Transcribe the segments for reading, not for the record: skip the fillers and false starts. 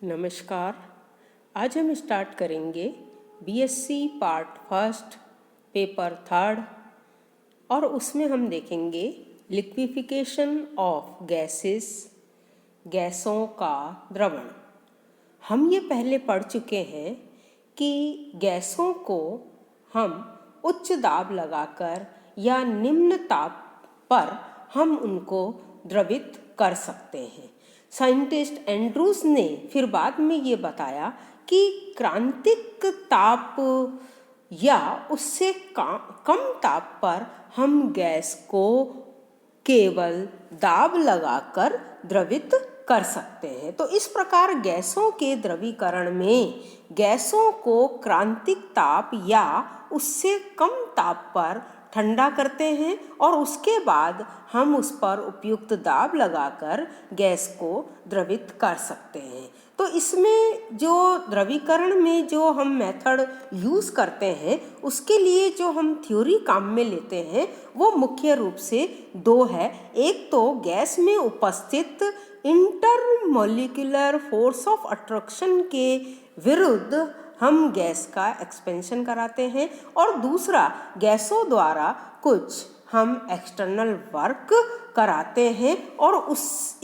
नमस्कार। आज हम स्टार्ट करेंगे BSc part first paper third और उसमें हम देखेंगे लिक्विफिकेशन ऑफ गैसेस, गैसों का द्रवण। हम ये पहले पढ़ चुके हैं कि गैसों को हम उच्च दाब लगाकर या निम्न ताप पर हम उनको द्रवित कर सकते हैं। साइंटिस्ट एंड्रूज ने फिर बाद में ये बताया कि क्रांतिक ताप या उससे कम ताप पर हम गैस को केवल दाब लगाकर द्रवित कर सकते हैं। तो इस प्रकार गैसों के द्रवीकरण में गैसों को क्रांतिक ताप या उससे कम ताप पर ठंडा करते हैं और उसके बाद हम उस पर उपयुक्त दाब लगाकर गैस को द्रवित कर सकते हैं। तो इसमें जो द्रवीकरण में जो हम मेथड यूज़ करते हैं उसके लिए जो हम थ्योरी काम में लेते हैं वो मुख्य रूप से दो है। एक तो गैस में उपस्थित इंटरमॉलिक्यूलर फोर्स ऑफ अट्रैक्शन के विरुद्ध हम गैस का एक्सपेंशन कराते हैं और दूसरा गैसों द्वारा कुछ हम एक्सटर्नल वर्क कराते हैं और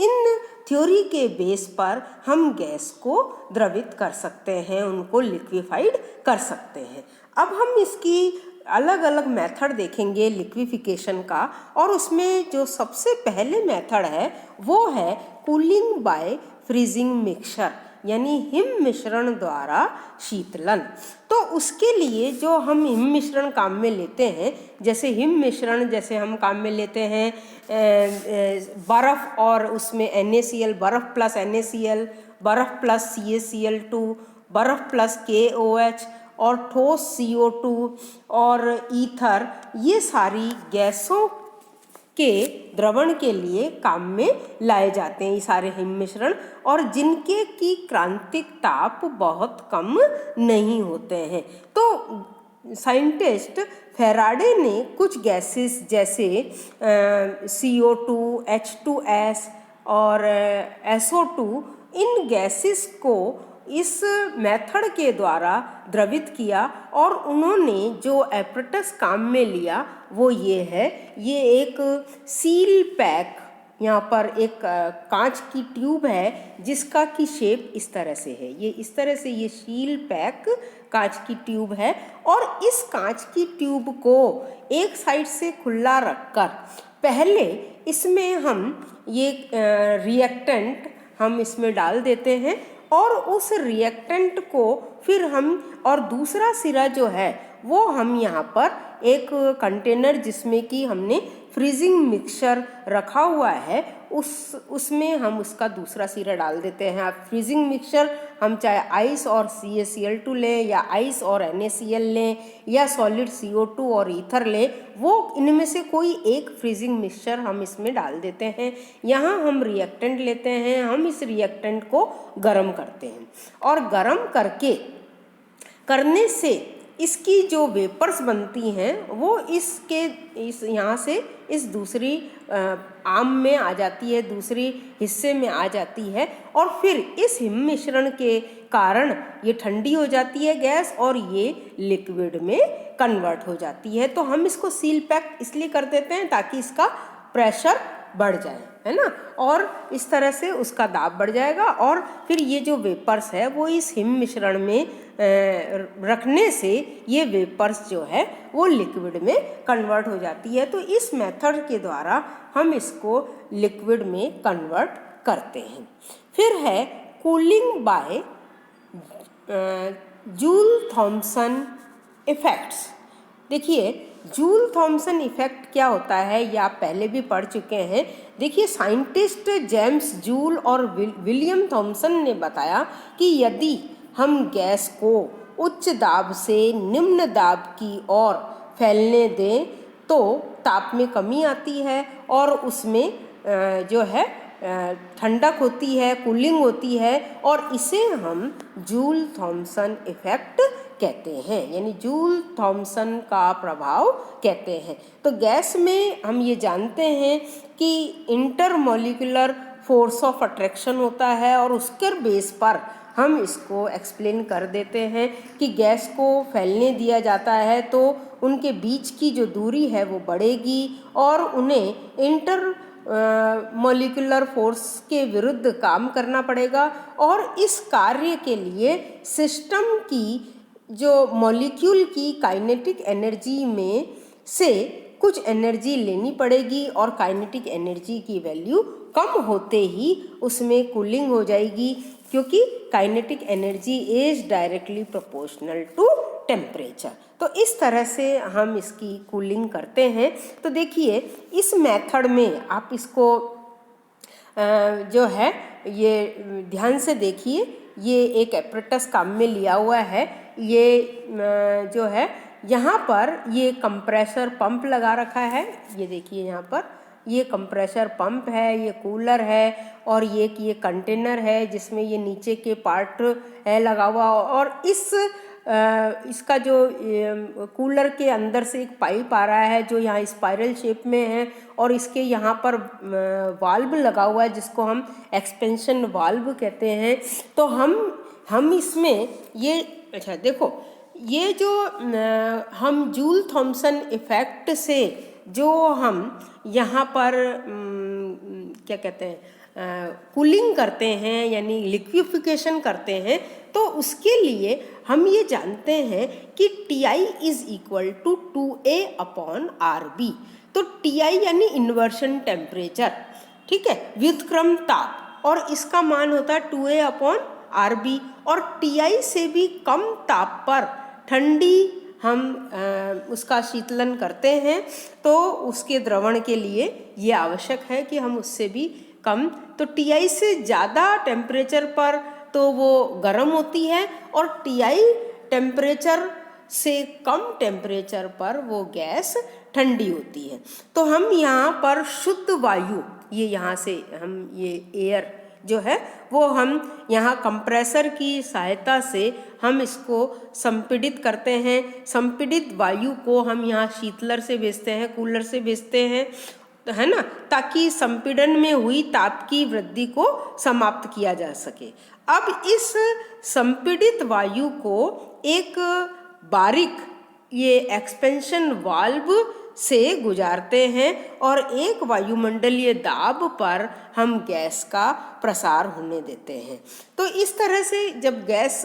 इन थ्योरी के बेस पर हम गैस को द्रवित कर सकते हैं, उनको लिक्विफाइड कर सकते हैं। अब हम इसकी अलग अलग मेथड देखेंगे लिक्विफिकेशन का और उसमें जो सबसे पहले मेथड है वो है कूलिंग बाय फ्रीजिंग मिक्सचर यानी हिम मिश्रण द्वारा शीतलन। तो उसके लिए जो हम हिम मिश्रण काम में लेते हैं, जैसे हिम मिश्रण जैसे हम काम में लेते हैं बर्फ़ और उसमें NaCl, बर्फ़ प्लस NaCl, बर्फ़ प्लस CaCl2, बर्फ़ प्लस KOH और ठोस CO2 और ईथर, ये सारी गैसों के द्रवण के लिए काम में लाए जाते हैं ये सारे हिम मिश्रण, और जिनके की क्रांतिक ताप बहुत कम नहीं होते हैं। तो साइंटिस्ट फेराडे ने कुछ गैसेस जैसे CO2, H2S और SO2, इन गैसेस को इस मेथड के द्वारा द्रवित किया और उन्होंने जो एपरेटस काम में लिया वो ये है, ये एक सील पैक, यहाँ पर एक कांच की ट्यूब है जिसका की शेप इस तरह से है, ये इस तरह से ये सील पैक कांच की ट्यूब है और इस कांच की ट्यूब को एक साइड से खुला रखकर पहले इसमें हम ये रिएक्टेंट हम इसमें डाल देते हैं और उस रिएक्टेंट को फिर हम और दूसरा सिरा जो है वो हम यहाँ पर एक कंटेनर जिसमें कि हमने फ्रीजिंग मिक्सचर रखा हुआ है उसमें हम उसका दूसरा सिरा डाल देते हैं। आप फ्रीजिंग मिक्सचर हम चाहे आइस और CaCl2 लें या आइस और NaCl लें या सॉलिड CO2 और ईथर लें, वो इनमें से कोई एक फ्रीजिंग मिक्सचर हम इसमें डाल देते हैं। यहाँ हम रिएक्टेंट लेते हैं, हम इस रिएक्टेंट को गर्म करते हैं और गर्म करने से इसकी जो वेपर्स बनती हैं वो इस यहाँ से इस दूसरी आम में आ जाती है, दूसरी हिस्से में आ जाती है और फिर इस हिम मिश्रण के कारण ये ठंडी हो जाती है गैस और ये लिक्विड में कन्वर्ट हो जाती है। तो हम इसको सील पैक इसलिए कर देते हैं ताकि इसका प्रेशर बढ़ जाए, है ना, और इस तरह से उसका दाब बढ़ जाएगा और फिर ये जो वेपर्स है वो इस हिम मिश्रण में रखने से ये वेपर्स जो है वो लिक्विड में कन्वर्ट हो जाती है। तो इस मेथड के द्वारा हम इसको लिक्विड में कन्वर्ट करते हैं। फिर है cooling by Joule Thomson effects. देखिए जूल थॉमसन इफेक्ट क्या होता है ये आप पहले भी पढ़ चुके हैं। देखिए साइंटिस्ट जेम्स जूल और विलियम थॉमसन ने बताया कि यदि हम गैस को उच्च दाब से निम्न दाब की ओर फैलने दें तो ताप में कमी आती है और उसमें जो है ठंडक होती है, कूलिंग होती है और इसे हम जूल थॉमसन इफेक्ट कहते हैं, यानी जूल थॉमसन का प्रभाव कहते हैं। तो गैस में हम ये जानते हैं कि इंटरमॉलिक्यूलर फोर्स ऑफ अट्रैक्शन होता है और उसके बेस पर हम इसको एक्सप्लेन कर देते हैं कि गैस को फैलने दिया जाता है तो उनके बीच की जो दूरी है वो बढ़ेगी और उन्हें इंटर मॉलिक्यूलर फोर्स के विरुद्ध काम करना पड़ेगा और इस कार्य के लिए सिस्टम की जो मॉलिक्यूल की काइनेटिक एनर्जी में से कुछ एनर्जी लेनी पड़ेगी और काइनेटिक एनर्जी की वैल्यू कम होते ही उसमें कूलिंग हो जाएगी क्योंकि kinetic energy is directly proportional to temperature. तो इस तरह से हम इसकी कूलिंग करते हैं। तो देखिए इस मेथड में आप इसको जो है ये ध्यान से देखिए, ये एक एपरेटस काम में लिया हुआ है। ये जो है यहाँ पर ये कंप्रेसर पंप लगा रखा है, ये देखिए यहाँ पर ये कंप्रेसर पंप है, ये कूलर है और ये कंटेनर है जिसमें ये नीचे के पार्ट है लगा हुआ और इसका जो कूलर के अंदर से एक पाइप आ रहा है जो यहाँ स्पाइरल शेप में है और इसके यहाँ पर वाल्व लगा हुआ है जिसको हम एक्सपेंशन वाल्व कहते हैं। तो हम इसमें ये अच्छा देखो, ये जो हम जूल थॉम्सन इफेक्ट से जो हम यहाँ पर क्या कहते हैं कूलिंग करते हैं यानी लिक्विफिकेशन करते हैं, तो उसके लिए हम ये जानते हैं कि Ti is equal to 2A upon RB। तो Ti यानी इन्वर्शन टेम्परेचर, ठीक है, व्युत्क्रम ताप, और इसका मान होता है 2A अपॉन RB। और Ti से भी कम ताप पर ठंडी हम उसका शीतलन करते हैं तो उसके द्रवण के लिए ये आवश्यक है कि हम उससे भी कम, तो Ti से ज़्यादा टेम्परेचर पर तो वो गर्म होती है और Ti टेम्परेचर से कम टेम्परेचर पर वो गैस ठंडी होती है। तो हम यहाँ पर शुद्ध वायु, ये यहाँ से हम ये एयर जो है वो हम यहाँ कंप्रेसर की सहायता से हम इसको संपीड़ित करते हैं। संपीड़ित वायु को हम यहाँ शीतलर से भेजते हैं, कूलर से भेजते हैं, है ना, ताकि संपीड़न में हुई ताप की वृद्धि को समाप्त किया जा सके। अब इस संपीड़ित वायु को एक बारीक ये एक्सपेंशन वाल्व से गुजारते हैं और एक वायुमंडलीय दाब पर हम गैस का प्रसार होने देते हैं। तो इस तरह से जब गैस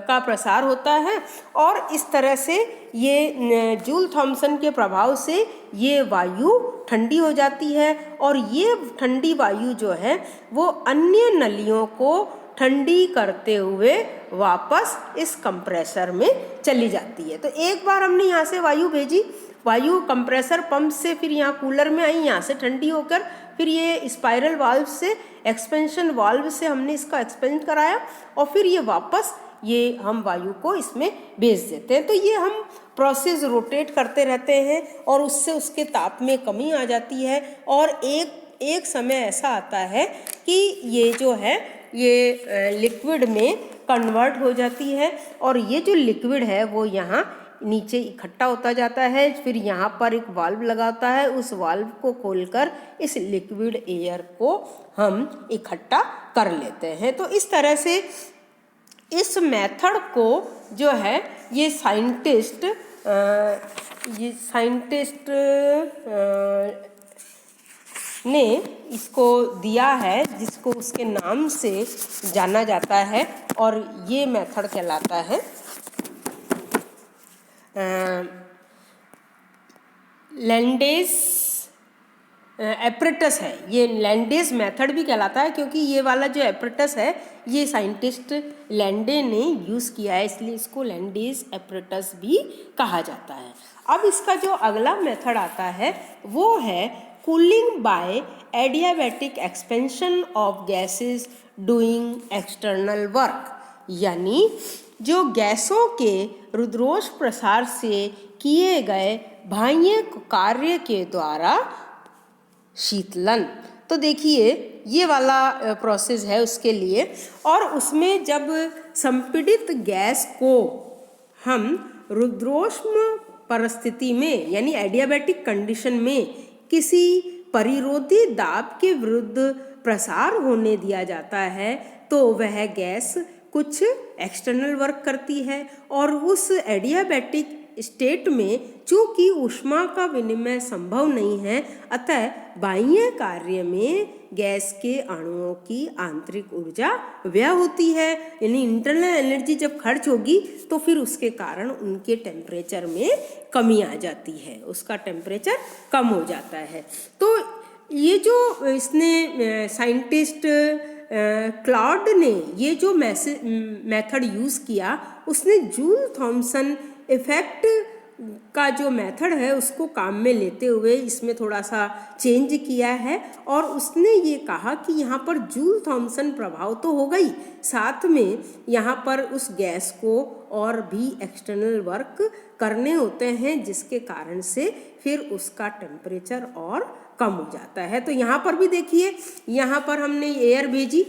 का प्रसार होता है और इस तरह से ये जूल थॉम्सन के प्रभाव से ये वायु ठंडी हो जाती है और ये ठंडी वायु जो है वो अन्य नलियों को ठंडी करते हुए वापस इस कंप्रेसर में चली जाती है। तो एक बार हमने यहाँ से वायु भेजी, वायु कंप्रेसर पंप से फिर यहाँ कूलर में आई, यहाँ से ठंडी होकर फिर ये स्पाइरल वाल्व से एक्सपेंशन वाल्व से हमने इसका एक्सपेंड कराया और फिर ये वापस ये हम वायु को इसमें भेज देते हैं। तो ये हम प्रोसेस रोटेट करते रहते हैं और उससे उसके ताप में कमी आ जाती है और एक समय ऐसा आता है कि ये जो है ये लिक्विड में कन्वर्ट हो जाती है और ये जो लिक्विड है वो यहाँ नीचे इकट्ठा होता जाता है। फिर यहाँ पर एक वाल्व लगा होता है, उस वाल्व को खोलकर इस लिक्विड एयर को हम इकट्ठा कर लेते हैं। तो इस तरह से इस मेथड को जो है ये साइंटिस्ट ने इसको दिया है जिसको उसके नाम से जाना जाता है और ये मेथड कहलाता है लैंडेस एपरेटस है। ये लैंडेस मेथड भी कहलाता है क्योंकि ये वाला जो एपरेटस है ये साइंटिस्ट लैंडे ने यूज़ किया है, इसलिए इसको लैंडेस एपरेटस भी कहा जाता है। अब इसका जो अगला मेथड आता है वो है cooling bye adiabatic expansion of gases doing external work, यानी जो गैसों के रुद्रोष प्रसार से किए गए बाह्य कार्य के द्वारा शीतलन। तो देखिए ये वाला प्रोसेस है उसके लिए, और उसमें जब संपीड़ित गैस को हम रुद्रोष्म परिस्थिति में यानी एडियाबैटिक कंडीशन में किसी परिरोधी दाब के विरुद्ध प्रसार होने दिया जाता है तो वह गैस कुछ एक्सटर्नल वर्क करती है और उस एडियाबैटिक स्टेट में चूंकि ऊष्मा का विनिमय संभव नहीं है, अतः बाह्य कार्य में गैस के अणुओं की आंतरिक ऊर्जा व्यय होती है। यानी इंटरनल एनर्जी जब खर्च होगी तो फिर उसके कारण उनके टेम्परेचर में कमी आ जाती है, उसका टेम्परेचर कम हो जाता है। तो ये जो इसने साइंटिस्ट क्लॉड ने ये जो मेथड यूज़ किया, उसने जूल थॉमसन इफेक्ट का जो मेथड है उसको काम में लेते हुए इसमें थोड़ा सा चेंज किया है और उसने ये कहा कि यहाँ पर जूल थॉमसन प्रभाव तो हो गई, साथ में यहाँ पर उस गैस को और भी एक्सटर्नल वर्क करने होते हैं जिसके कारण से फिर उसका टेम्परेचर और कम हो जाता है। तो यहाँ पर भी देखिए, यहाँ पर हमने एयर भेजी,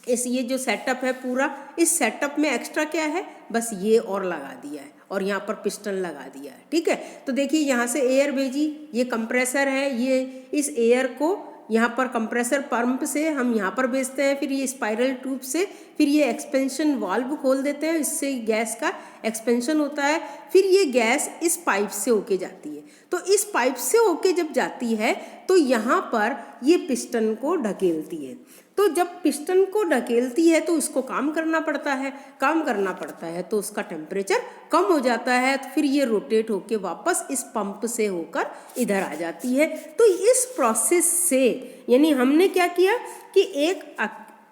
इस ये जो सेटअप है पूरा, इस सेटअप में एक्स्ट्रा क्या है, बस ये और लगा दिया है और यहाँ पर पिस्टन लगा दिया है। ठीक है, तो देखिए यहाँ से एयर भेजी, ये कंप्रेसर है, ये इस एयर को यहाँ पर कंप्रेसर पंप से हम यहाँ पर भेजते हैं, फिर ये स्पाइरल ट्यूब से फिर ये एक्सपेंशन वाल्व खोल देते हैं, इससे गैस का एक्सपेंशन होता है, फिर ये गैस इस पाइप से होके जाती है। तो इस पाइप से होके जब जाती है तो यहाँ पर ये पिस्टन को ढकेलती है। तो जब पिस्टन को ढकेलती है तो इसको काम करना पड़ता है, तो उसका टेम्परेचर कम हो जाता है, तो फिर ये रोटेट होके वापस इस पंप से होकर इधर आ जाती है। तो इस प्रोसेस से यानी हमने क्या किया कि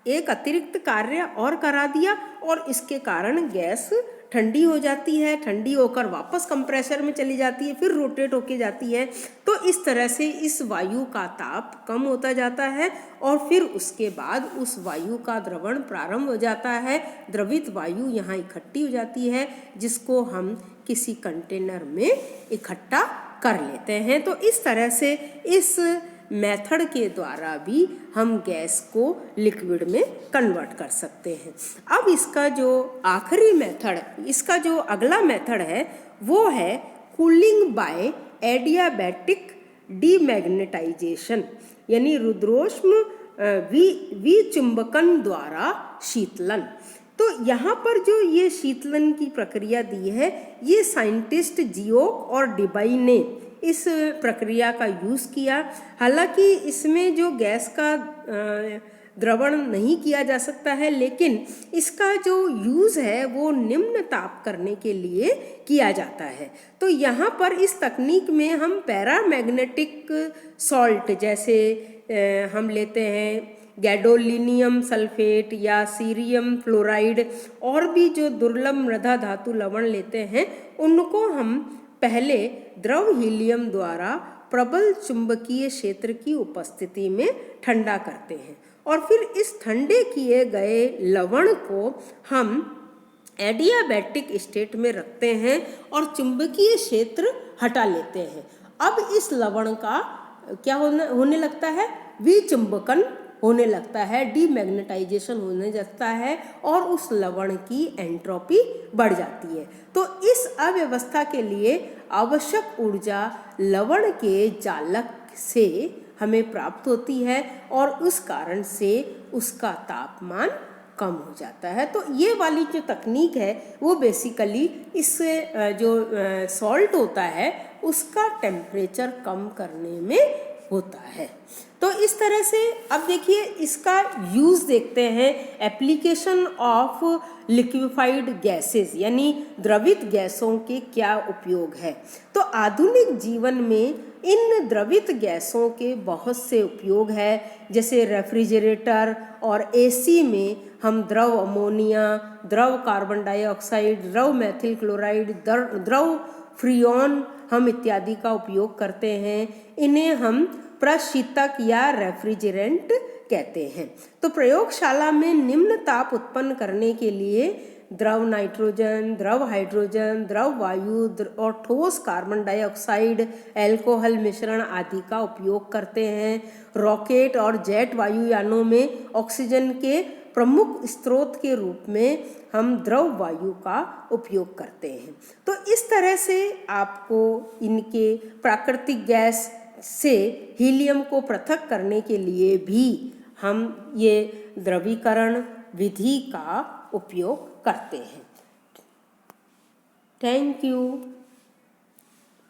एक अतिरिक्त कार्य और करा दिया और इसके कारण गैस ठंडी हो जाती है, ठंडी होकर वापस कंप्रेसर में चली जाती है, फिर रोटेट होके जाती है। तो इस तरह से इस वायु का ताप कम होता जाता है और फिर उसके बाद उस वायु का द्रवण प्रारंभ हो जाता है, द्रवित वायु यहाँ इकट्ठी हो जाती है जिसको हम किसी कंटेनर में इकट्ठा कर लेते हैं। तो इस तरह से इस मेथड के द्वारा भी हम गैस को लिक्विड में कन्वर्ट कर सकते हैं। अब इसका जो आखिरी मेथड, इसका जो अगला मेथड है वो है कूलिंग बाय एडियाबैटिक डीमैग्नेटाइजेशन, यानी रुद्रोष्म विचुंबकन द्वारा शीतलन। तो यहाँ पर जो ये शीतलन की प्रक्रिया दी है, ये साइंटिस्ट जियोक और डिबाई ने इस प्रक्रिया का यूज़ किया। हालांकि इसमें जो गैस का द्रवण नहीं किया जा सकता है, लेकिन इसका जो यूज़ है वो निम्न ताप करने के लिए किया जाता है। तो यहाँ पर इस तकनीक में हम पैरामैग्नेटिक सॉल्ट जैसे हम लेते हैं गैडोलिनियम सल्फेट या सीरियम फ्लोराइड और भी जो दुर्लभ मृदा धातु लवण लेते हैं, उनको हम पहले द्रव हीलियम द्वारा प्रबल चुंबकीय क्षेत्र की उपस्थिति में ठंडा करते हैं और फिर इस ठंडे किए गए लवण को हम एडियाबैटिक स्टेट में रखते हैं और चुंबकीय क्षेत्र हटा लेते हैं। अब इस लवण का क्या होने लगता है, विचुंबकन होने लगता है, डीमैग्नेटाइजेशन होने लगता है और उस लवण की एंट्रोपी बढ़ जाती है। तो इस अव्यवस्था के लिए आवश्यक ऊर्जा लवण के जालक से हमें प्राप्त होती है और उस कारण से उसका तापमान कम हो जाता है। तो ये वाली जो तकनीक है वो बेसिकली इस जो सॉल्ट होता है उसका टेम्परेचर कम करने में होता है। तो इस तरह से अब देखिए इसका यूज़ देखते हैं, एप्लीकेशन ऑफ लिक्विफाइड गैसेस यानी द्रवित गैसों के क्या उपयोग है। तो आधुनिक जीवन में इन द्रवित गैसों के बहुत से उपयोग है, जैसे रेफ्रिजरेटर और एसी में हम द्रव अमोनिया, द्रव कार्बन डाइऑक्साइड, द्रव मेथिल क्लोराइड, द्रव फ्रीऑन हम इत्यादि का उपयोग करते हैं। इन्हें हम प्रशीतक या रेफ्रिजरेंट कहते हैं। तो प्रयोगशाला में निम्न ताप उत्पन्न करने के लिए द्रव नाइट्रोजन, द्रव हाइड्रोजन, द्रव वायु और ठोस कार्बन डाइऑक्साइड, अल्कोहल मिश्रण आदि का उपयोग करते हैं। रॉकेट और जेट वायुयानों में ऑक्सीजन के प्रमुख स्रोत के रूप में हम द्रव वायु का उपयोग करते हैं। तो इस तरह से आपको इनके प्राकृतिक गैस, से हीलियम को पृथक करने के लिए भी हम ये द्रवीकरण विधि का उपयोग करते हैं। Thank you.